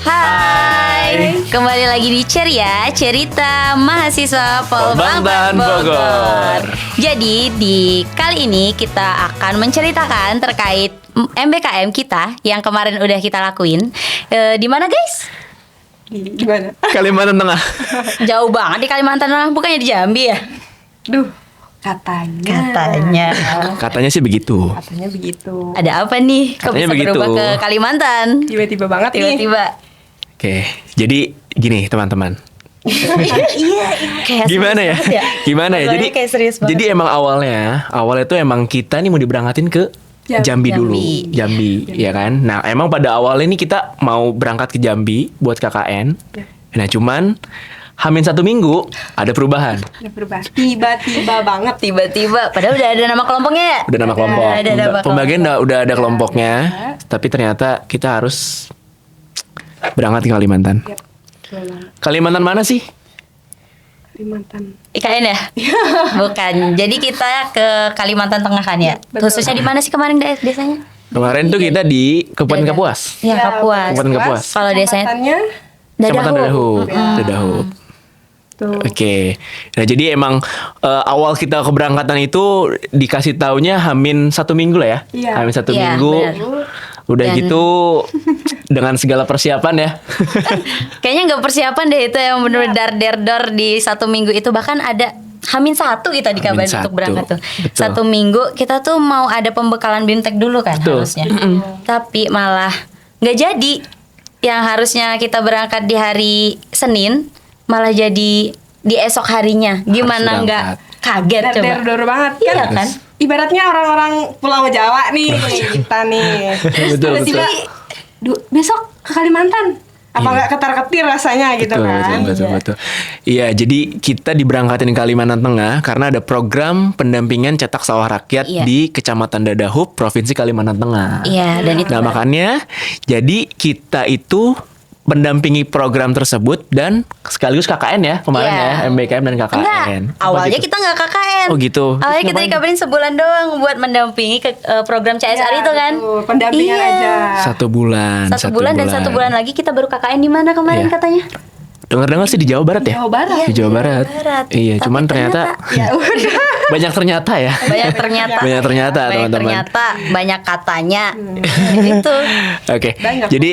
Hai, kembali lagi di Ceria, cerita mahasiswa Polbangtan Bogor. Jadi di kali ini kita akan menceritakan terkait MBKM kita yang kemarin udah kita lakuin. Di mana guys? Di mana? Kalimantan Tengah. Jauh banget di Kalimantan Tengah, bukannya di Jambi ya? Duh, katanya. Katanya sih begitu. Katanya begitu. Ada apa nih? Kok Katanya bisa begitu. berubah ke Kalimantan? Tiba-tiba banget nih. Tiba-tiba. Oke, jadi gini teman-teman. Iya, kayak Gimana ya? serius banget Gimana ya? Ngobrolnya Jadi kayak serius banget. jadi emang awalnya tuh emang kita nih mau diberangkatin ke Jambi dulu, Jambi, ya kan? Nah, emang pada awalnya nih kita mau berangkat ke Jambi buat KKN. Nah, cuman Hamin 1 minggu ada perubahan. Udah berubah. Tiba-tiba banget. Tiba-tiba, padahal udah ada nama kelompoknya ya? Udah nama kelompok. Ada nama Pembagian udah ada kelompoknya, tapi ternyata kita harus berangkat ke Kalimantan. Yap. Kalimantan mana sih? Kalimantan. IKN ya? Bukan. Jadi kita ke Kalimantan Tengah kan ya? Betul. Khususnya di mana sih kemarin desanya? Kemarin tuh kita di Kabupaten Kapuas. Iya, Kapuas. Kabupaten Kapuas. Kalau desanya Kecamatannya Kecamatan Dadahu. Dadahu. tuh. Oke. Nah, jadi emang awal kita keberangkatan itu dikasih taunya Hamin 1 minggu lah ya. Iya. Hamin 1 Iya, minggu. benar. Udah Dan- gitu dengan segala persiapan ya. Kayaknya nggak persiapan deh itu yang bener-bener dar-der-dor di 1 minggu itu. Bahkan ada Hamin 1 kita dikabarin Hamin untuk 1, berangkat tuh. betul. 1 minggu kita tuh mau ada pembekalan BIMTEK dulu kan Betul. harusnya. Tapi malah nggak jadi. Yang harusnya kita berangkat di hari Senin malah jadi di esok harinya. Gimana Harus nggak berangkat. kaget coba? Der-der banget Iya kan? kan? Ibaratnya orang-orang Pulau Jawa nih kita nih. Betul, Tiba-tiba, besok ke Kalimantan. Apa Iya. nggak ketar-ketir rasanya gitu Betul, kan? betul. Iya, jadi kita diberangkatin ke Kalimantan Tengah karena ada program pendampingan cetak sawah rakyat Iya. di Kecamatan Dadahu, Provinsi Kalimantan Tengah. Iya, dan itu Nah, makanya jadi kita itu mendampingi program tersebut dan sekaligus KKN ya kemarin Iya. ya, MBKM dan KKN. Enggak, Apa awalnya gitu? kita nggak KKN. Oh gitu. Awalnya Terus kita ngapain? dikabarin sebulan doang buat mendampingi ke program CSR Ya, itu kan. betul. Pendampingan Iya. aja. 1 bulan. Satu bulan dan 1 bulan lagi kita baru KKN di mana kemarin Iya. katanya? Dengar-dengar sih di Jawa Barat ya? Jawa Barat. Di Jawa Barat. Barat. Iya, Tapi cuman ternyata Ya udah. banyak ternyata ya. Banyak ternyata. Banyak ternyata, Banyak teman-teman. ternyata, banyak katanya. Itu. Oke, Banyak jadi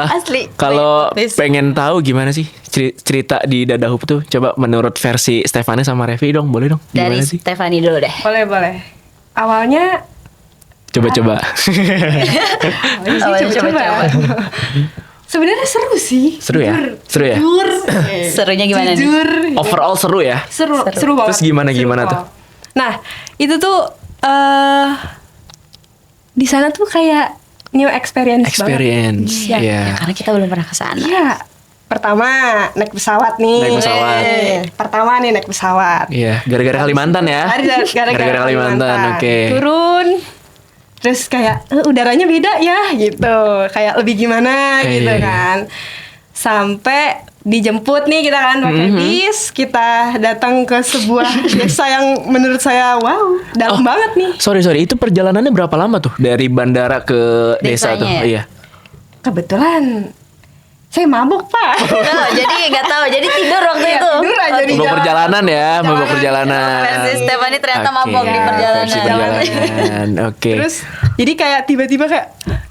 Asli, kalau banyak plot twist. pengen tahu gimana sih cerita di Dadahup tuh, coba menurut versi Stefani sama Revi dong, boleh dong? Gimana Dari sih? Stefani dulu deh. Boleh. Awalnya Coba-coba. Awalnya coba-coba. Sebenarnya seru sih. Seru ya? Seru ya? Jujur. Serunya gimana nih? Jujur. Overall seru ya? Seru banget. Terus gimana Seru tuh? kok. Nah, itu tuh di sana tuh kayak new experience Experience. banget. Iya. Ya, karena kita belum pernah ke sana. Iya. Pertama naik pesawat nih. Naik pesawat. Pertama nih naik pesawat. Iya, gara-gara Kalimantan ya. Gara-gara Kalimantan, oke. Turun. Terus kayak udaranya beda ya gitu. Kayak lebih gimana gitu Iya. kan. Sampai dijemput nih kita kan pakai bis, kita datang ke sebuah desa yang menurut saya wow, dalam banget nih. Sorry, itu perjalanannya berapa lama tuh dari bandara ke desa Desanya tuh? ya? Iya. Kebetulan saya mabuk, Pak. Oh, jadi nggak tahu. Jadi tidur waktu Iya, itu. tidur aja di Mabok jalan. perjalanan ya, mabok perjalanan. Versi Stefani ternyata Oke, mabok di perjalanan. versi perjalanan. Oke. Terus jadi kayak tiba-tiba kayak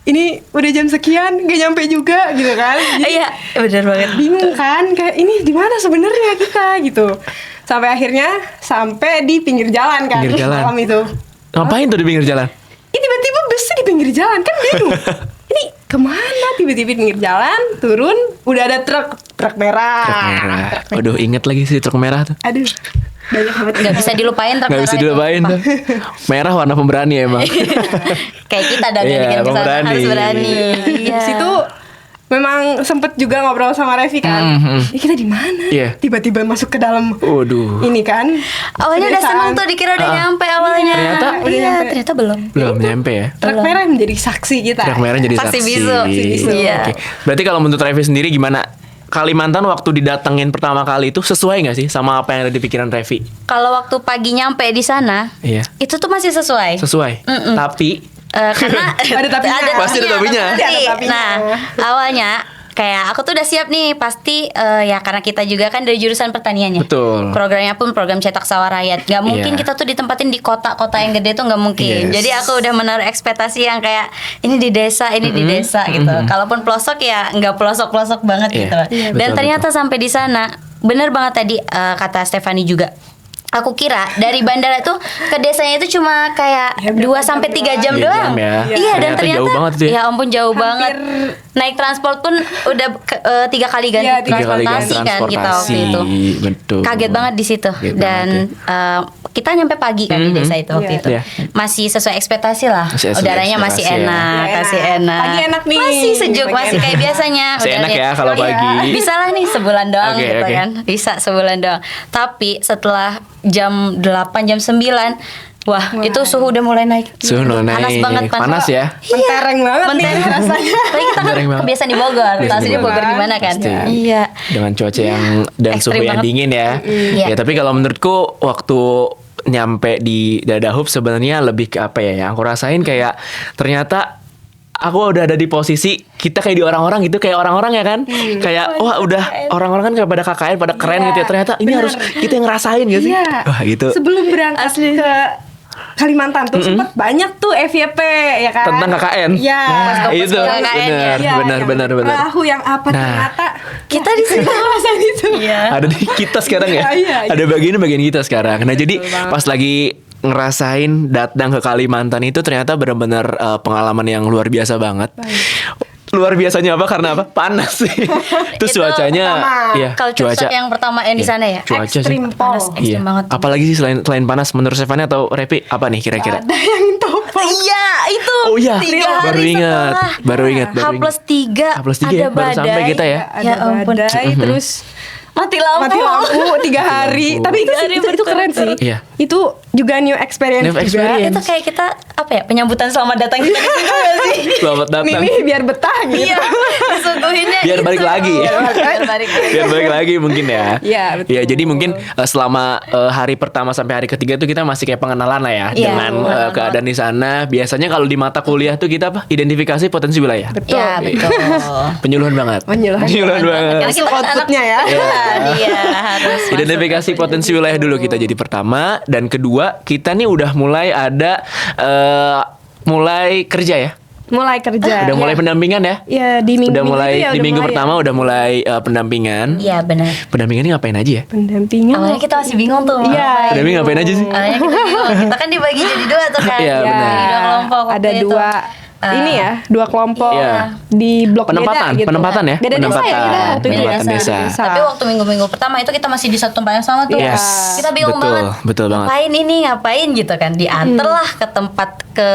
ini udah jam sekian gak nyampe juga gitu kan. Jadi Iya, benar banget. bingung kan kayak ini di mana sebenarnya kita gitu. Sampai di pinggir jalan kan Pinggir jalan. malam itu. Ngapain tuh di pinggir jalan? Ini tiba-tiba busnya di pinggir jalan kan bingung. Ini kemana tiba-tiba di pinggir jalan turun udah ada truk merah. Truk merah. Waduh, inget lagi sih truk merah tuh. Aduh banyak banget. Nggak bisa dilupain truk Nggak bisa merah itu. dilupain tuh. Merah warna pemberani emang. Kayak kita dan Iya, bikin kesana pemberani. harus berani. Di situ memang sempet juga ngobrol sama Revi kan. Ya, kita di mana? Iya. Tiba-tiba masuk ke dalam Waduh. ini kan. Awalnya udah pedesaan. seneng tuh dikira udah nyampe awalnya. Ternyata? Udah Iya, nyampe. ternyata belum. Belum nyampe ya. Truk merah menjadi saksi kita. Truk merah jadi Saksi saksi. bisu. Iya. Oke. Berarti kalau menurut Revi sendiri gimana? Kalimantan waktu didatengin pertama kali itu sesuai nggak sih sama apa yang ada di pikiran Revi? Kalau waktu pagi nyampe di sana, Iya. itu tuh masih sesuai. Sesuai. Tapi Karena Ada tapinya. Pasti ada tapinya. Ada tapinya. Nah, awalnya kayak aku tuh udah siap nih pasti ya karena kita juga kan dari jurusan pertaniannya. Betul. Programnya pun program cetak sawah rakyat. Gak mungkin Iya. kita tuh ditempatin di kota-kota yang gede tuh gak mungkin. Yes. Jadi aku udah menaruh ekspektasi yang kayak ini di desa, ini di desa gitu. Kalaupun pelosok ya nggak pelosok-pelosok banget Iya. gitu. Iya, Dan betul, ternyata sampai di sana bener banget tadi kata Stefani juga. Aku kira dari bandara tuh ke desanya itu cuma kayak 2 sampai 3 jam 3 doang. jam ya. Iya, dan Ternyata ternyata jauh banget itu ya. ya ampun jauh Hampir- banget. Naik transport pun udah 3 kali ganti Iya, 3 kali ganti transportasi kan kita waktu itu. Betul. Kaget banget di situ. Kaget Dan kita nyampe pagi kan di desa itu waktu Iya. itu. Iya. Masih sesuai ekspektasi lah. Masih sesuai Udaranya masih ekspektasi ya. enak, Iya, masih enak. enak. Pagi enak nih. Masih sejuk, Pagi masih enak. kayak biasanya. Masih enak Udaranya- ya kalau Iya. pagi. Bisa lah nih sebulan doang Oke, gitu oke. kan. Bisa sebulan doang. Tapi setelah jam 8, jam 9, wah, itu suhu udah mulai naik. Suhu mulai Panas naik. banget, Panas ya? Mentereng banget nih Mentereng. rasanya. Apalagi kita kan Mentereng banget. kebiasaan di Bogor. Biasa Tahu di sih Bogor Bogor. gimana kan? Pasti. Iya. Dengan cuaca yang dan Ekstrim suhu yang banget. dingin ya. Iya. Ya tapi kalau menurutku waktu nyampe di Dadahub sebenarnya lebih ke apa ya? Yang aku rasain kayak ternyata aku udah ada di posisi kita kayak di orang-orang gitu, kayak orang-orang ya kan, kayak wah udah orang-orang kan kayak pada KKN pada keren Iya, gitu ya. Ternyata ini benar. harus kita yang ngerasain gak sih? Iya. Wah gitu. Sebelum berangkat ke Kalimantan tuh sempat banyak tuh FYP ya kan. Tentang KKN. Iya. Nah, itu KKN ya. Iya, benar yang benar. Perahu yang apa Nah. ternyata Kita di situ. ngerasain itu. Iya. Ada di kita sekarang ya. Iya, iya. Ada bagian kita sekarang. Nah, jadi banget. pas lagi ngerasain datang ke Kalimantan itu ternyata benar-benar pengalaman yang luar biasa banget. Luar biasanya apa? Karena apa? Panas sih. Terus Itu cuacanya pertama. iya, Culture shock yang pertama yang di Iya, sana ya. Cuaca sih. Ekstrim Panas, pol. ekstrim banget. Apalagi sih selain panas menurut Stefani atau Repi apa nih kira-kira? Ada yang topeng. Iya, itu. Oh iya, 3 baru hari ingat, setelah. baru ingat, baru H+3 H+3 ada ya, baru sampai badai. kita ya. Ada Ya ampun. badai terus Mati lampu. mati lampu 3 hari. lampu. Tapi itu, 3 hari itu betul. keren sih. Iya. Itu juga new experience New juga. experience. Itu kayak kita apa ya, penyambutan selamat datang kita di sini gak sih? Selamat datang. Mimi biar betah gitu. Iya, disuguhinnya Biar balik itu. lagi. Biar balik lagi. Biar balik lagi mungkin ya. Iya, betul. Ya, jadi mungkin selama hari pertama sampai hari ketiga tuh kita masih kayak pengenalan lah ya Iya, dengan pengenalan keadaan di sana. Biasanya kalau di mata kuliah tuh kita apa? Identifikasi potensi wilayah. Betul. Iya, betul. Penyuluhan banget. Penyuluhan banget. Karena kita kan anak outputnya ya. Iya, harus masuk. Identifikasi potensi wilayah dulu kita jadi pertama, dan kedua kita nih udah mulai ada mulai kerja ya. Mulai kerja. Udah mulai ya. pendampingan ya. Ya di minggu Udah mulai itu ya di udah minggu mulai pertama ya. udah mulai pendampingan. Iya, benar. Pendampingan ini ngapain aja ya? Pendampingan. Awalnya kita masih bingung tuh. Iya. ngapain. Pendamping ngapain aja sih? Awalnya kita bingung. Kita kan dibagi jadi 2 tuh kan. Iya, benar. Di 2 kelompok waktu Ada itu. 2 ini ya, 2 kelompok Iya. di blok Penempatan, beda gitu. penempatan ya? Beda desa ya Penempatan. kita waktu itu. Penempatan desa. Tapi waktu minggu-minggu pertama itu kita masih di satu tempat yang sama tuh. Yes, Kita bingung betul, banget. betul banget. Ngapain ini, ngapain gitu kan. Diantar lah ke tempat ke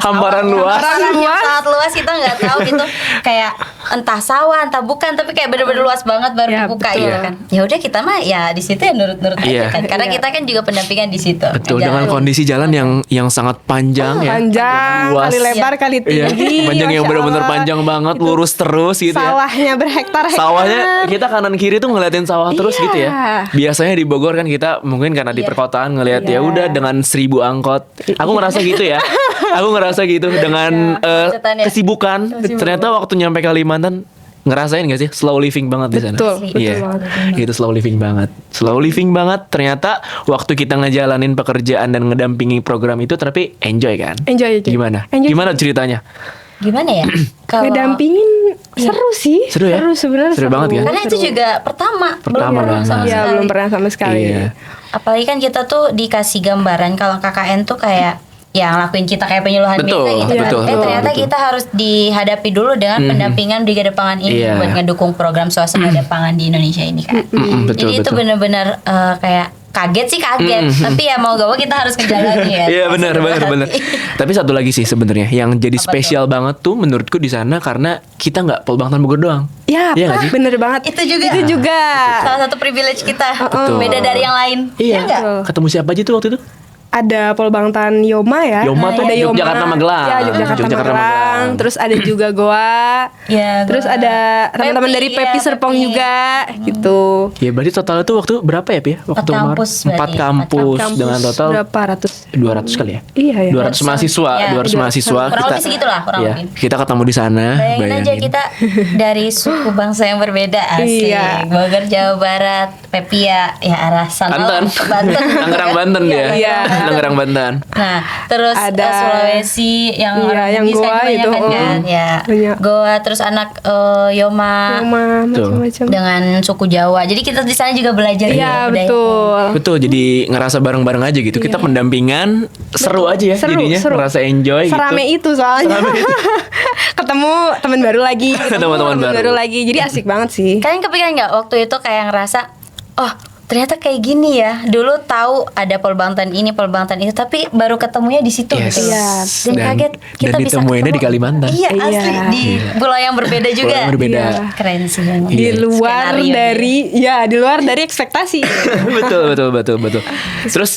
Hamparan luas. Hamparan yang sangat luas, kita nggak tahu itu kayak entah sawah, entah bukan, tapi kayak bener-bener luas banget baru Ya, dibuka betul. gitu kan. Ya udah kita mah ya di situ ya nurut-nurut Iya. aja kan. Karena kita kan juga pendampingan di situ. Betul, Jalan. dengan kondisi jalan yang sangat panjang ya. Panjang, Luas. kali lebar, kali Iya, tinggi. panjang yang Masya benar-benar Allah. panjang banget, lurus terus gitu ya. Sawahnya berhektar-hektar. Sawahnya kita kanan kiri tuh ngeliatin sawah terus Iya. gitu ya. Biasanya di Bogor kan kita mungkin karena di perkotaan ngeliat ya Iya. udah dengan 1000 angkot. Aku ngerasa gitu ya. Aku ngerasa gitu dengan Kemacetan ya. kesibukan. Ternyata waktu nyampe Kalimantan ngerasain gak sih slow living banget di sana? Betul, betul Iya. banget. Itu slow living banget. Slow living banget. Ternyata waktu kita ngejalanin pekerjaan dan ngedampingi program itu tapi enjoy kan? Enjoy aja. Gimana? Enjoy. Gimana ceritanya? Gimana ya? Kalau Ngedampingin seru sih. Seru ya? Sebenarnya Seru banget kan? karena itu juga pertama Pertama pernah sama banget. Iya, sekali. belum pernah sama sekali. Iya. Apalagi kan kita tuh dikasih gambaran kalau KKN tuh kayak yang lakuin kita kayak penyuluhan Betul, biasa gitu kan. betul, betul, Ternyata betul. kita harus dihadapi dulu dengan pendampingan Brigade Pangan ini Iya. buat ngedukung program swasembada pangan di Indonesia ini kan. Betul, Jadi itu betul. benar-benar kayak kaget sih kaget, tapi ya mau gak mau kita harus ngejalanin ya. Iya benar. Tapi satu lagi sih sebenarnya yang jadi Apa spesial banget tuh menurutku di sana karena kita nggak Polbangtan Bogor doang. Ya, Iya nggak sih? bener banget. Itu juga. Itu juga. Salah satu privilege kita. Betul. Beda dari yang lain. Iya. nggak? Betul. Ketemu siapa aja tuh waktu itu? ada Polbangtan Yoma ya. Yoma tuh ada Yogyakarta Magelang. Ya, Yogyakarta Magelang. Terus ada juga Goa. Ya, Terus Goa. ada teman-teman Pepi, dari ya, Pepi Serpong Pepi. juga gitu. Ya berarti totalnya tuh waktu berapa ya Pi ya? Waktu kampus kemarin? 4 berarti. kampus dengan total berapa ratus? 200 kali ya? Iya ya. 200 mahasiswa, Ya, 200 mahasiswa kurang lebih segitulah, kurang ya, lebih. kita ketemu di sana. Bayangin aja kita dari suku bangsa yang berbeda, asik. Iya. Bogor, Jawa Barat, Pepia, ya arah sana. Banten. Banten. Tangerang Banten dia. Iya. Tangerang Banten. Nah, terus Ada Sulawesi yang iya, orang yang Bugis kan Goa itu, kebanyakan kan, ya. banyak. Goa, terus anak Yoma Yoma macam-macam. dengan suku Jawa. Jadi kita di sana juga belajar Iya, ya, budaya. betul. Betul, jadi ngerasa bareng-bareng aja gitu. Kita pendampingan seru aja ya Seru, jadinya, seru. ngerasa enjoy Serame gitu. itu soalnya. ketemu teman baru lagi, Ketemu teman baru. lagi. Jadi asik banget sih. Kalian kepikiran nggak waktu itu kayak ngerasa, oh ternyata kayak gini ya. Dulu tahu ada Polbangtan ini, Polbangtan itu, tapi baru ketemunya di situ Yes. gitu. Iya. Dan kaget kita dan bisa ditemuinnya ketemu. di Kalimantan. Iya, asli Iya. di pulau yang berbeda juga. yang berbeda. Iya. Keren sih memang. Di Iya. luar Skenario dari di luar dari ekspektasi. betul. Terus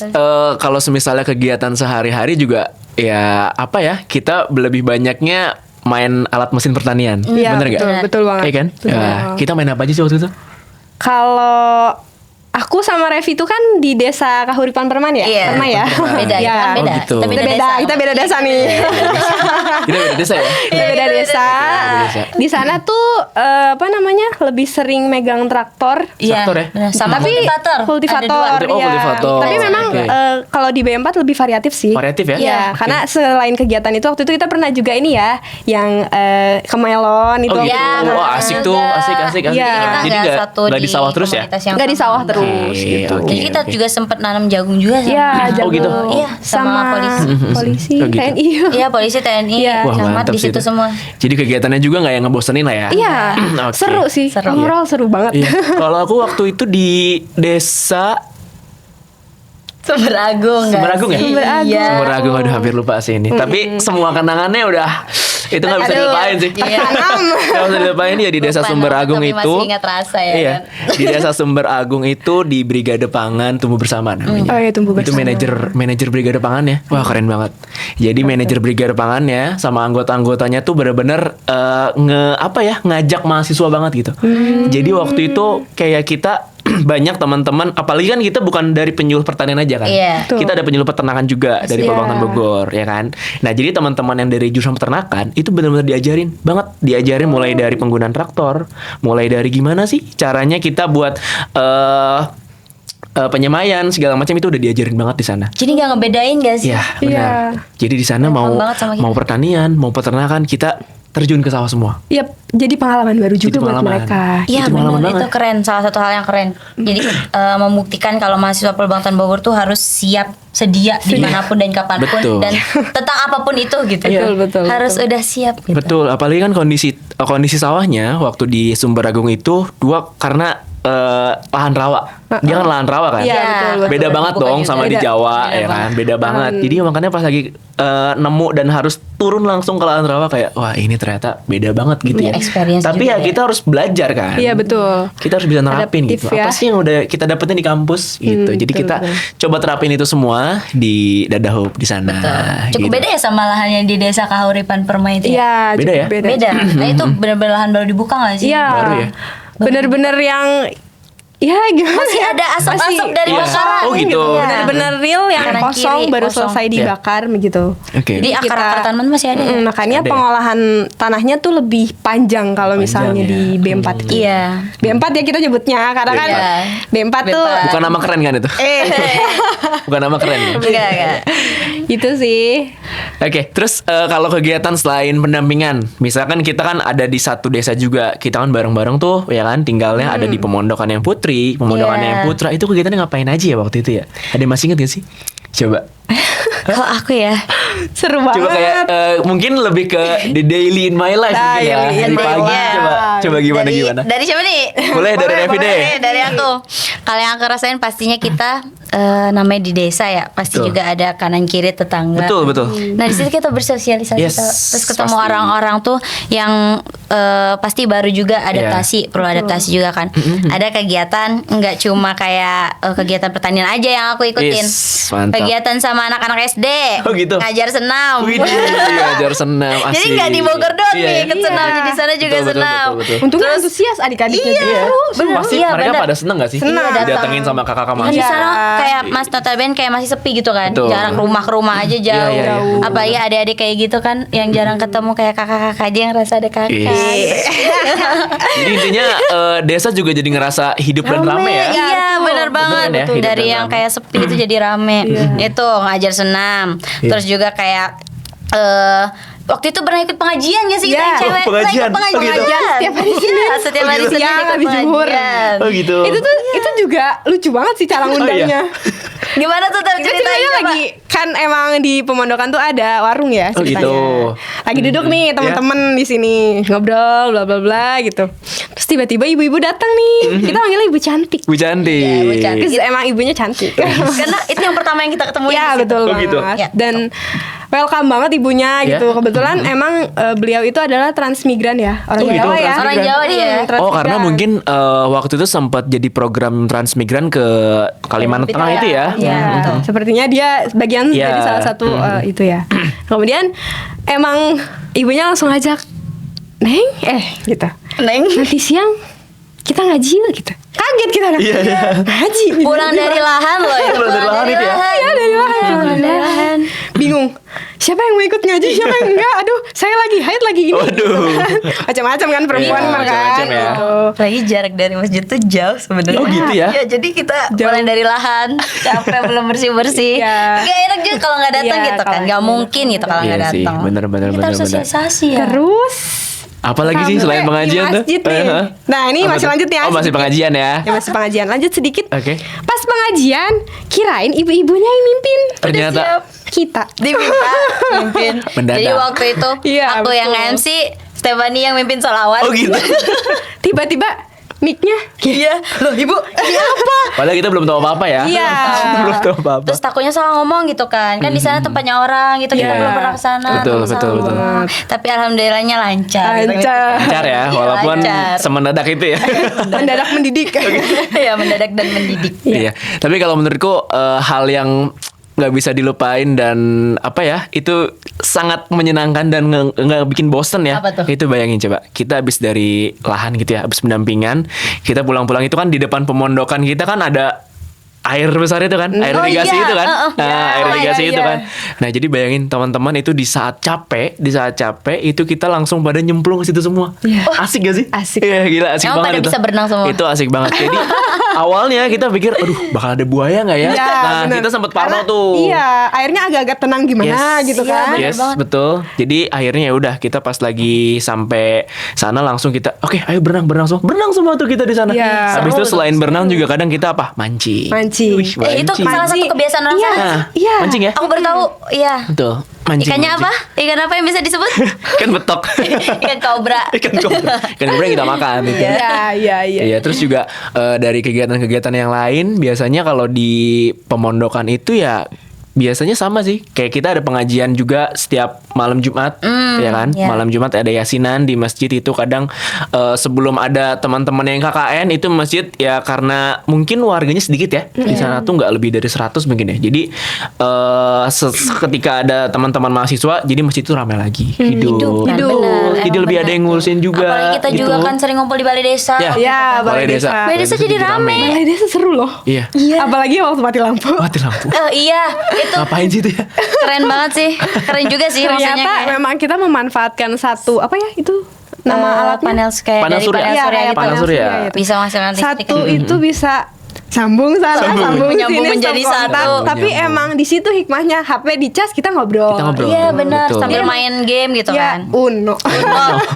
kalau misalnya kegiatan sehari-hari juga ya apa ya, kita lebih banyaknya main alat mesin pertanian. Iya, Bener gak? betul banget. Iya kan? Betul Ya, banget. kita main apa aja sih waktu itu? Kalau aku sama Revi itu kan di desa Kahuripan Perman ya? Iya. Permai ya? Beda, Iya. kan beda. Oh, gitu. Kita Kita beda, desa. kita beda desa nih. Kita beda desa ya? Kita beda desa. desa. Di sana tuh apa namanya? Lebih sering megang traktor. Iya, Traktor ya? benar. Sama Tapi kultivator. kultivator, Ada dua. Oh, iya. kultivator. Tapi memang Oke. kalau di B4 lebih variatif sih. Variatif ya? Iya, Oke. karena selain kegiatan itu waktu itu kita pernah juga ini ya, yang ke melon itu. Oh gitu. Ya, Wah, asik tuh, asik. Iya. Jadi kita Jadi nggak satu nggak di sawah terus ya? komunitas yang Nggak di sama. sawah terus Oke, gitu. oke. Jadi kita juga sempat nanam jagung juga sama. Iya, Oh, jago. gitu? Iya, sama polisi. Polisi, Oh, gitu. TNI. Iya, polisi, TNI, Iya. Wah, camat mantap di sih situ itu. semua. Jadi kegiatannya juga nggak yang ngebosenin lah ya? Iya, Oke. seru sih. Seru. Overall seru banget. Iya. Kalau aku waktu itu di desa Sumber Agung ya? Sumber Agung. Iya. Sumber Agung, aduh hampir lupa sih ini. Tapi semua kenangannya udah itu nggak bisa Aduh, dilupain sih. iya. Nggak bisa dilupain ya di desa Lupa Sumber nama, Agung tapi itu. masih ingat rasa ya Iya. kan? Di desa Sumber Agung itu di Brigade Pangan Tumbuh Bersama namanya. Oh iya, Tumbuh Itu Bersama. manajer Brigade Pangan ya. Wah, keren banget. Jadi manajer Brigade Pangannya sama anggota-anggotanya tuh bener-bener ngajak mahasiswa banget gitu. Jadi waktu itu kayak kita banyak teman-teman, apalagi kan kita bukan dari penyuluh pertanian aja kan. Iya. Betul. Kita ada penyuluh peternakan juga dari Iya. Polbangtan Bogor, ya kan. Nah, jadi teman-teman yang dari jurusan peternakan itu benar-benar diajarin mulai dari penggunaan traktor, mulai dari gimana sih caranya kita buat penyemaian segala macam itu udah diajarin banget di sana. Jadi nggak ngebedain gak sih? Iya, benar. Iya. Jadi di sana Relevan mau banget sama kita. mau pertanian, mau peternakan, kita terjun ke sawah semua. Iya, jadi pengalaman baru juga Jadi buat pengalaman. mereka. Iya Itu pengalaman benar, itu banget. keren, salah satu hal yang keren. Jadi membuktikan kalau mahasiswa Polbangtan Bogor tuh harus siap sedia dimanapun dan kapanpun Betul. dan tentang apapun itu gitu. Betul, betul, Harus betul. udah siap gitu. Betul, apalagi kan kondisi sawahnya waktu di Sumber Agung itu karena lahan rawa. Dia kan lahan rawa kan? Iya, betul, Beda betul. banget Bukan dong juga. sama di Beda. Jawa Beda ya kan, banget. beda banget. Jadi makanya pas lagi nemu dan harus turun langsung ke lahan rawa kayak wah ini ternyata beda banget gitu Iya, ya. experience Tapi juga ya ya. kita harus belajar kan. Iya, betul. Kita harus bisa nerapin Adaptif gitu. ya. Apa sih yang udah kita dapetin di kampus gitu. Jadi betul, kita betul. coba terapin itu semua di Dadahub di sana. Cukup gitu. beda ya sama lahannya di desa Kahuripan Permai itu. ya? Iya, Beda cukup ya? Beda. Nah itu bener-bener lahan baru dibuka gak sih? Iya. Baru ya? Bener-bener yang ya gimana Masih ya? ada asap-asap Masih- dari Iya. bakaran. Oh, gitu. Iya. Bener-bener real yang Kanan kosong kiri, baru kosong. selesai dibakar begitu. Oke. Jadi akar-akar tanaman masih ada ya? Makanya Ada ya? pengolahan tanahnya tuh lebih panjang kalau Panjang misalnya ya. di B4 itu. Iya. B4 ya kita nyebutnya karena kan Iya. B4 tuh B4. Bukan nama keren kan itu? Bukan nama keren ya? Enggak. itu sih. Oke, terus kalau kegiatan selain pendampingan, misalkan kita kan ada di satu desa juga, kita kan bareng-bareng tuh, ya kan, tinggalnya ada di pemondokan yang putri, pemondokan Iya. yang putra, itu kegiatannya ngapain aja ya waktu itu ya? Ada yang masih inget gak sih? Coba, Kalau aku ya, Seru banget. coba kayak mungkin lebih ke the daily in my life Nah, mungkin ya, daily in hari my pagi, life. coba gimana? dari siapa nih? Boleh dari Revi deh. Dari aku. Kalau yang aku rasain pastinya kita namanya di desa ya, pasti Betul. juga ada kanan kiri tetangga. Betul. Nah di situ kita bersosialisasi, Yes, terus ketemu pasti. orang-orang tuh yang pasti baru juga adaptasi, perlu adaptasi juga kan. Ada kegiatan nggak cuma kayak kegiatan pertanian aja yang aku ikutin, Yes, mantap. kegiatan sama anak-anak SD, Oh, gitu. ngajar senam. Widih, ngajar senam. Jadi asik. nggak di Bogor doang Iya, nih ikut iya. senam, jadi di sana juga Betul, betul, senam. betul. Untungnya Terus antusias adik-adiknya. Iya, juga. bener. Pasti Iya, mereka bener. pada seneng gak sih? Seneng. Iya, Didatengin sama kakak kan mahasiswa. di sana Iya. kayak Mas Notaben kayak masih sepi gitu kan, Betul. jarak rumah ke rumah aja jauh. Iya, iya, iya. Apalagi adik-adik kayak gitu kan yang jarang ketemu, kayak kakak-kakak aja yang rasa ada kakak. Yes. Jadi intinya desa juga jadi ngerasa hidup dan rame ya. Iya benar banget. Beneran ya, hidup Dari dan yang rame. kayak sepi itu jadi rame. Itu ngajar senam. Iya. Terus juga kayak waktu itu pernah ikut pengajian gak sih kita Iya. yang cewek? Oh, pengajian. Pernah ikut Oh, gitu. pengajian. Setiap hari Iya, Senin. setiap hari Oh, gitu. Senin Siang ikut habis zuhur. pengajian. Oh gitu. Itu juga lucu banget sih cara ngundangnya. Gimana tuh Kita ceritain ceritanya coba. lagi kan emang di pemondokan tuh ada warung ya Oh, ceritanya. gitu. Lagi duduk nih teman-teman di sini ngobrol bla bla bla gitu. Terus tiba-tiba ibu-ibu datang nih. Kita manggilnya ibu cantik. Bu cantik. Iya, Bu cantik. Terus emang ibunya cantik. Karena itu yang pertama yang kita ketemu. Iya betul Oh, banget. gitu. Ya. Dan welcome banget ibunya Ya. gitu. Kebetulan emang beliau itu adalah transmigran ya, orang Oh, gitu, Jawa ya. transmigran. Orang Jawa dia. Oh karena transmigran. mungkin waktu itu sempat jadi program transmigran ke Kalimantan Tengah itu ya. Iya. Ya, sepertinya dia bagian Iya. dari salah satu itu ya. Kemudian emang ibunya langsung ajak, Neng, gitu. Neng. Nanti siang kita ngaji yuk gitu. Kaget kita. Iya, iya. Ngaji. Pulang dari lahan loh itu. Pulang dari lahan itu ya? Iya dari lahan. Pulang dari lahan. Bingung. Siapa yang mau ikut ngaji, siapa yang enggak? Aduh, saya lagi haid lagi gini. Waduh. Macam-macam kan perempuan Iya, mah kan. macam-macam ya. Gitu. Lagi jarak dari masjid tuh jauh sebenarnya. Oh, gitu ya? Iya, jadi kita Jauh. pulang dari lahan, capek belum bersih-bersih. Iya. Gak enak juga kalau nggak datang Iya, gitu kan. kalau Gak nggak mungkin gitu kalau nggak Iya sih, datang. bener. Kita harus sosialisasi ya. Terus Apalagi sih sampai selain pengajian di tuh? masjid nih. Nah, ini Apa masih tuh? lanjut ya, Oh masih sedikit. pengajian ya. Ya masih pengajian. Lanjut sedikit. Oke. Pas pengajian, kirain ibu-ibunya yang mimpin. Ternyata Kita. Diminta mimpin. Mendadak. Jadi waktu itu Iya, aku yang betul. MC, Stefani yang mimpin sholawat. Oh gitu. Tiba-tiba mic-nya Iya. Loh ibu, ini apa? Padahal kita belum tahu apa-apa ya. Iya. Belum tahu apa-apa. Terus takutnya salah ngomong gitu kan. Kan di sana tempatnya orang gitu. Kita Iya. belum pernah ke sana. Betul, takut salah betul, betul. ngomong. Tapi alhamdulillahnya lancar. Lancar. Lancar ya, Iya, walaupun lancar. semendadak itu ya. Mendadak mendidik. Iya, mendadak dan mendidik. Iya. Tapi kalau menurutku hal yang nggak bisa dilupain dan apa ya itu sangat menyenangkan dan nggak bikin bosen ya. Apa tuh? Itu bayangin coba kita habis dari lahan gitu ya, habis pendampingan kita pulang-pulang itu kan di depan pemondokan kita kan ada air besar itu kan, air Oh irigasi iya, itu kan, air Oh, irigasi iya, itu iya. kan. Nah jadi bayangin teman-teman itu di saat capek itu kita langsung pada nyemplung ke situ semua. Asik gak sih? Asik. Iya gila asik Emang banget pada itu. bisa berenang semua? Itu asik banget. Jadi awalnya kita pikir, aduh bakal ada buaya nggak ya? Iya, Nah bener. kita sempat parno Karena, tuh. Iya, airnya agak-agak tenang gimana Yes. gitu Iya, kan. bener Yes, banget. betul. Jadi akhirnya ya udah kita pas lagi sampai sana langsung kita oke, ayo berenang semua. Berenang semua tuh kita di sana. Iya. Habis itu Seru selain berenang juga kadang kita apa? Mancing. Mancing. Wih, Itu salah satu kebiasaan orang Iya. sana. Nah, Iya. mancing ya? Aku baru tahu, iya. Betul. Mancing. Ikannya mancing. apa? Ikan apa yang bisa disebut? Kan betok. Ikan kobra. Ikan kobra. Ikan kobra yang kita makan itu. Iya. Iya, terus juga dari kegiatan-kegiatan yang lain biasanya kalau di pemondokan itu ya biasanya sama sih. Kayak kita ada pengajian juga setiap malam Jumat, ya kan? iya. Malam Jumat ada yasinan di masjid itu kadang sebelum ada teman-teman yang KKN itu masjid ya karena mungkin warganya sedikit ya. Di sana tuh nggak lebih dari 100 mungkin ya. Jadi ketika ada teman-teman mahasiswa jadi masjid itu ramai lagi. Hidup. Nah, bener, Jadi emang lebih ada bener. yang ngurusin juga. Apalagi kita gitu. juga kan sering ngumpul di balai desa. Ya. Iya, balai desa. Balai desa jadi rame. Balai desa seru loh. Iya. Apalagi waktu mati lampu. Mati lampu. Iya, itu Ngapain sih itu ya? keren banget sih. Keren juga sih maksudnya Ternyata kayak memang kita memanfaatkan satu apa ya itu nama alatnya panel kayak Panel dari surya. panel Iya, surya kayak gitu. panel surya. itu. Bisa menghasilkan listrik. Satu itu bisa sambung sana, sambung Menyambung sini, menjadi stop kontak. satu. Tapi Menyambung. emang di situ hikmahnya HP dicas kita ngobrol. Kita ngobrol. Iya benar, Betul. sambil main game gitu Ya, kan. Uno.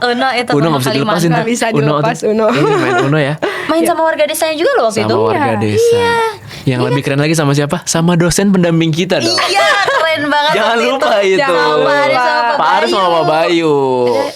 Uno itu Uno Mama nggak bisa Kalimantan. dilepasin. Nggak bisa dilepas, tuh. Uno. Iya, main Uno ya. Main sama warga desanya juga loh waktu Sama itu. warga Iya. desa. Yang lebih keren lagi sama siapa? Sama dosen pendamping kita dong. Iya, keren banget. Jangan waktu lupa itu. Jangan lupa. Pak Aris sama Pak Aris sama Pak Bayu.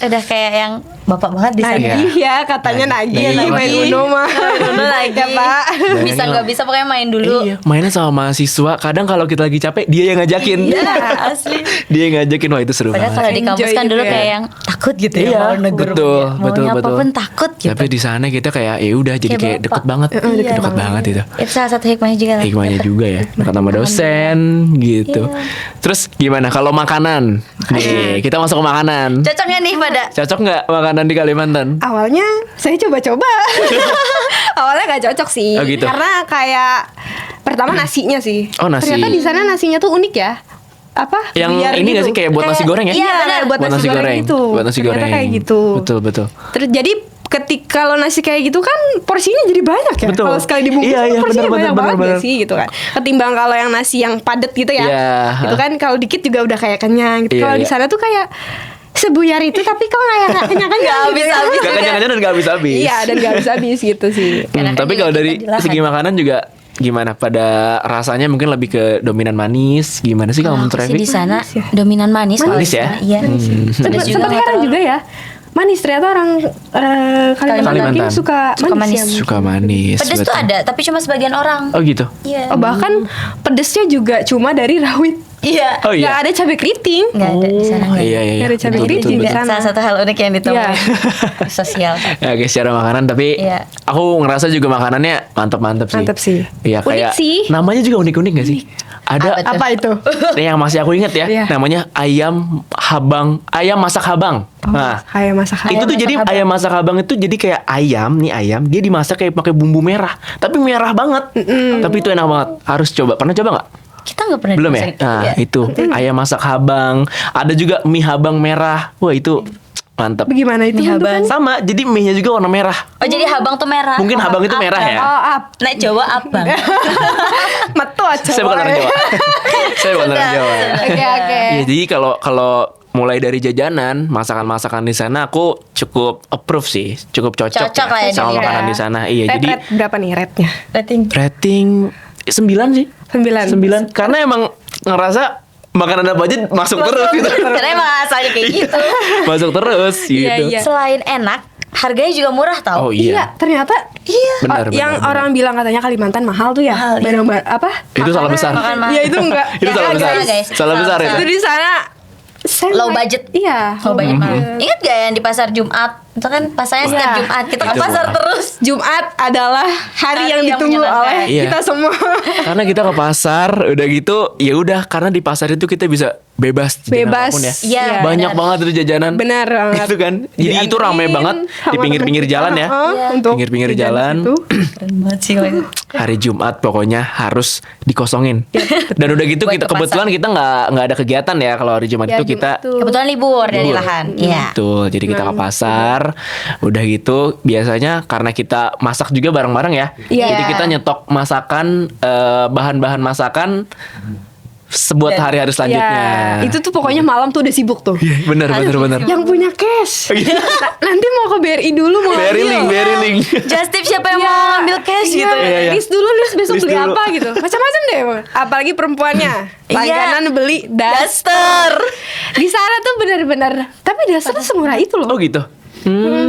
Udah kayak yang bapak banget di sana. Iya. Nagih ya, katanya nagih main Uno mah. Uno lagi. Ya, Pak. Bisa nggak bisa pokoknya main dulu. Iya, mainnya sama mahasiswa. Kadang kalau kita lagi capek, dia yang ngajakin. Iya, asli. Dia yang ngajakin, wah itu seru Padahal banget. kalau di kampus Enjoy kan dulu gitu ya. kayak yang takut gitu Iya, ya mau negur betul, maunya betul. apapun takut gitu. Tapi di sana kita kayak ya udah jadi kayak bapak. deket banget, Iya, deket banget itu. Itu salah satu hikmahnya juga lah. Hikmahnya juga ya, dekat sama dosen gitu. Terus gimana kalau makanan? Nih, kita masuk ke makanan. Cocoknya nih pada Cocok nggak makanan di Kalimantan? Awalnya saya coba-coba. Awalnya gak cocok sih. Oh, gitu. Karena kayak pertama nasinya sih. Oh, nasi. Ternyata di sana nasinya tuh unik ya. Apa? Yang Buyar ini nggak gitu. sih kayak buat nasi goreng ya? Iya, benar, buat nasi goreng gitu. Buat nasi Ternyata goreng. kayak gitu. Betul, betul. Terus jadi ketika kalau nasi kayak gitu kan porsinya jadi banyak ya. Betul. Kalau sekali dibungkus Iya, kan iya, porsinya benar, banyak benar, banget benar. ya sih gitu kan. Ketimbang kalau yang nasi yang padat gitu ya. Iya. Itu kan kalau dikit juga udah kayak kenyang gitu. Iya, Kalau di iya. sana tuh kayak sebuyar itu tapi kok nggak kenyang-kenyang Nggak habis-habis. Gak kenyang-kenyang dan gak habis-habis. Iya, dan gak habis-habis gitu sih. Karena kan Tapi juga kalau kita dari di lahan. segi makanan juga gimana? Pada rasanya mungkin lebih ke dominan manis. Gimana sih kalau menurut sih di Revi? sana dominan manis. kalau Manis di ya? sana. Iya. Pedas juga Sempat nggak heran terlalu. juga ya. Manis ternyata orang Kalimantan Kalimantan. suka Suka manis. manis. Ya. Suka manis. Pedas tuh betul. ada, tapi cuma sebagian orang. Oh gitu. Iya. Oh, bahkan pedesnya juga cuma dari rawit. Iya. Oh iya. Nggak ada cabai keriting. Nggak ada di sana. Oh nggak ada. iya iya. Nggak ada cabai Betul, keriting betul, di betul. sana. Salah satu hal unik yang ditemuin Iya. sosial. Ya guys, secara makanan tapi Iya. aku ngerasa juga makanannya mantep-mantep sih. Mantep sih. Iya Unik kayak sih. namanya juga unik-unik gak sih? Ada Apa itu? yang masih aku ingat ya, Iya. namanya ayam masak habang. Nah, Kayak masak itu tuh masak jadi habang. ayam masak habang itu jadi kayak ayam dia dimasak kayak pakai bumbu merah, tapi merah banget. Tapi itu enak banget, harus coba. Pernah coba nggak? Kita nggak pernah Belum ya? dimasakin. Nah, Iya. itu ayam masak habang. Ada juga mie habang merah. Wah, itu mantap. Bagaimana itu? Mie bentukannya? Sama, jadi mie-nya juga warna merah. Oh jadi habang tuh merah. Mungkin habang itu merah ya? Oh, up. Naik Jawa abang. Metu aja. Saya bukan orang Jawa. Saya bukan orang Jawa. Oke, oke. Ya, jadi kalau mulai dari jajanan, masakan-masakan di sana aku cukup approve sih, cukup cocok, Cocok lah ya sama jadi makanan ya. di sana. Iya, Red, jadi red, berapa nih rednya? Rating. rating 9 sih. 9. Karena emang ngerasa makanan apa aja masuk terus gitu. Karena emang asalnya kayak gitu. Masuk terus gitu. Iya, iya. Selain enak, harganya juga murah tau. Oh iya. Ternyata Benar, yang benar, orang bilang katanya Kalimantan mahal tuh ya. Mahal, iya. Barang-barang apa? Itu salah besar. Makan mahal. Iya itu enggak. Itu Ya, salah kan, besar. guys. Salah besar Salah itu. Itu di sana Low budget. Iya. Oh banyak banget. Ingat gak yang di pasar Jumat? Itu kan pasarnya setiap Iya. Jumat. Kita ke Itu pasar Jumat. terus. Jumat adalah hari yang yang ditunggu menyenangkan. oleh Iya. kita semua. Karena kita ke pasar, udah gitu, ya udah karena di pasar itu kita bisa bebas jajan Bebas. apapun ya. Iya, Banyak benar. banget itu jajanan. Benar banget. Itu kan. Jadi itu rame Dianterin banget di sama pinggir-pinggir temen jalan kita, ya. untuk Pinggir-pinggir jajan jalan. situ. Keren banget sih. Wak. Hari Jumat pokoknya harus dikosongin. Dan udah gitu Buat kita ke pasar. kebetulan kita nggak ada kegiatan ya kalau hari Jumat Ya, itu kita Jumat tuh. Kebetulan libur dari libur. lahan. Iya. Betul. Jadi kita ke pasar. Udah gitu biasanya karena kita masak juga bareng-bareng ya. Iya. Jadi kita nyetok masakan bahan-bahan masakan sebuat Dan- hari-hari selanjutnya. Ya, itu tuh pokoknya malam tuh udah sibuk tuh. Iya, bener. Yang punya cash. Nanti mau ke BRI dulu mau Beri ambil. link. Just tip siapa yang Iya. mau ambil cash gitu. Iya, iya. List dulu, list besok List beli dulu. apa gitu. Macam-macam deh. Apalagi perempuannya. Iya. Langganan beli Daster. Di sana tuh benar-benar. Tapi daster tuh semurah itu loh. Oh gitu.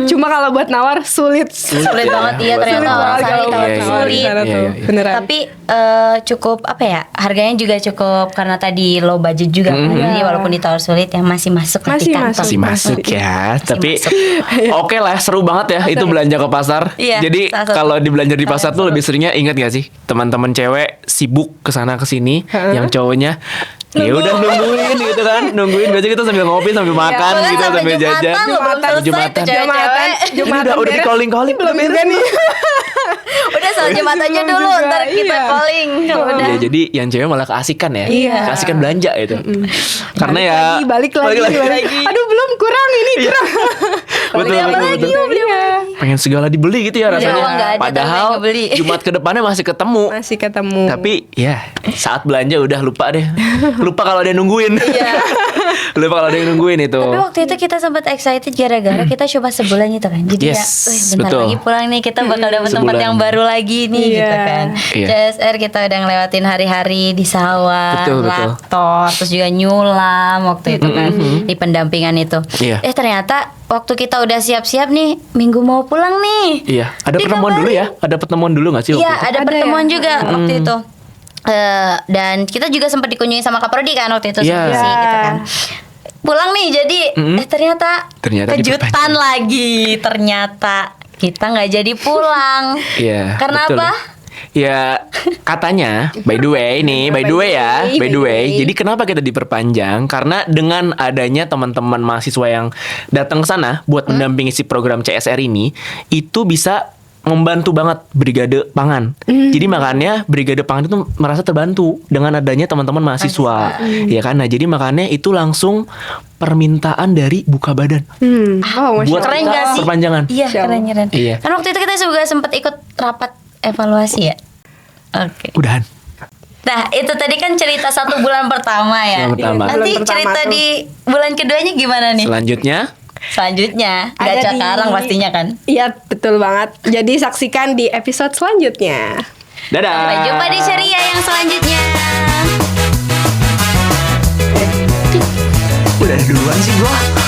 Cuma kalau buat nawar sulit. Sulit banget iya Buat ternyata nawar. orang sana Kalau tawar buat Iya, iya, nawar di sulit. sana Iya, tuh. iya. Beneran. Tapi cukup apa ya? Harganya juga cukup karena tadi low budget juga kan. Jadi walaupun ditawar sulit yang masih masuk Masih ke kantong. Masih masuk ya. Tapi masuk. oke lah, seru banget ya itu belanja ke pasar. Iya, Jadi salah satu kalau di belanja di hal pasar yang tuh seru. lebih seringnya ingat gak sih teman-teman cewek sibuk kesana kesini, yang cowoknya ya udah nungguin gitu kan, nungguin biasanya kita sambil ngopi sambil makan Bahkan gitu sampai sambil jajan. Jumatan lo belum selesai Jumatan. tuh cewek-cewek. Ini udah di calling belum juga nih. Udah soal Jumatannya Belum dulu juga, ntar kita iya. calling. Udah. Ya, jadi yang cewek malah keasikan ya, Iya. keasikan belanja itu. Karena ya balik lagi. Aduh belum kurang ini kurang. Betul, Beli apa betul, lagi betul. yuk, beli apa lagi? Pengen segala dibeli gitu ya rasanya. uang nggak ada, tapi Padahal pengen ngebeli. Jumat ke depannya masih ketemu. Masih ketemu. Tapi ya saat belanja udah lupa deh. Lupa kalau dia nungguin. Iya. Lu bakal ada yang nungguin itu. Tapi waktu itu kita sempat excited gara-gara kita coba sebulan itu kan. Jadi Yes, ya, bentar betul. lagi pulang nih, kita bakal dapat tempat Sebulan. yang baru lagi nih Iya. gitu kan. Iya. CSR kita udah ngelewatin hari-hari di sawah, Betul, betul. laptop, terus juga nyulam waktu itu kan di pendampingan itu. Iya. Ternyata waktu kita udah siap-siap nih, minggu mau pulang nih. Iya, ada pertemuan dulu ya? Ada pertemuan dulu gak sih waktu Iya, itu? ada Ada pertemuan ya? juga waktu itu. Dan kita juga sempat dikunjungi sama Kaprodi kan waktu itu Iya. diskusi gitu kan. Pulang nih jadi ternyata kejutan diperpanjang. lagi. Ternyata kita nggak jadi pulang. Iya. Karena betul. apa? Ya katanya, by the way nih, by the way. Jadi kenapa kita diperpanjang? Karena dengan adanya teman-teman mahasiswa yang datang ke sana buat mendampingi si program CSR ini, itu bisa membantu banget Brigade Pangan. Jadi makanya Brigade Pangan itu merasa terbantu dengan adanya teman-teman mahasiswa, ya kan? Nah, jadi makanya itu langsung permintaan dari Buka Badan. Oh, Masya Buat Allah. Keren kita gak sih? perpanjangan. Iya, keren. Iya. Kan waktu itu kita juga sempat ikut rapat evaluasi ya. Oke. Udahan. Nah, itu tadi kan cerita 1 bulan pertama ya. Bulan pertama. Nanti Bulan pertama cerita tuh. di bulan keduanya gimana nih? Selanjutnya, Gak Ada Karang pastinya kan. Iya, betul banget. Jadi saksikan di episode selanjutnya. dadah. Sampai jumpa di ceria yang selanjutnya. Udah duluan sih gua.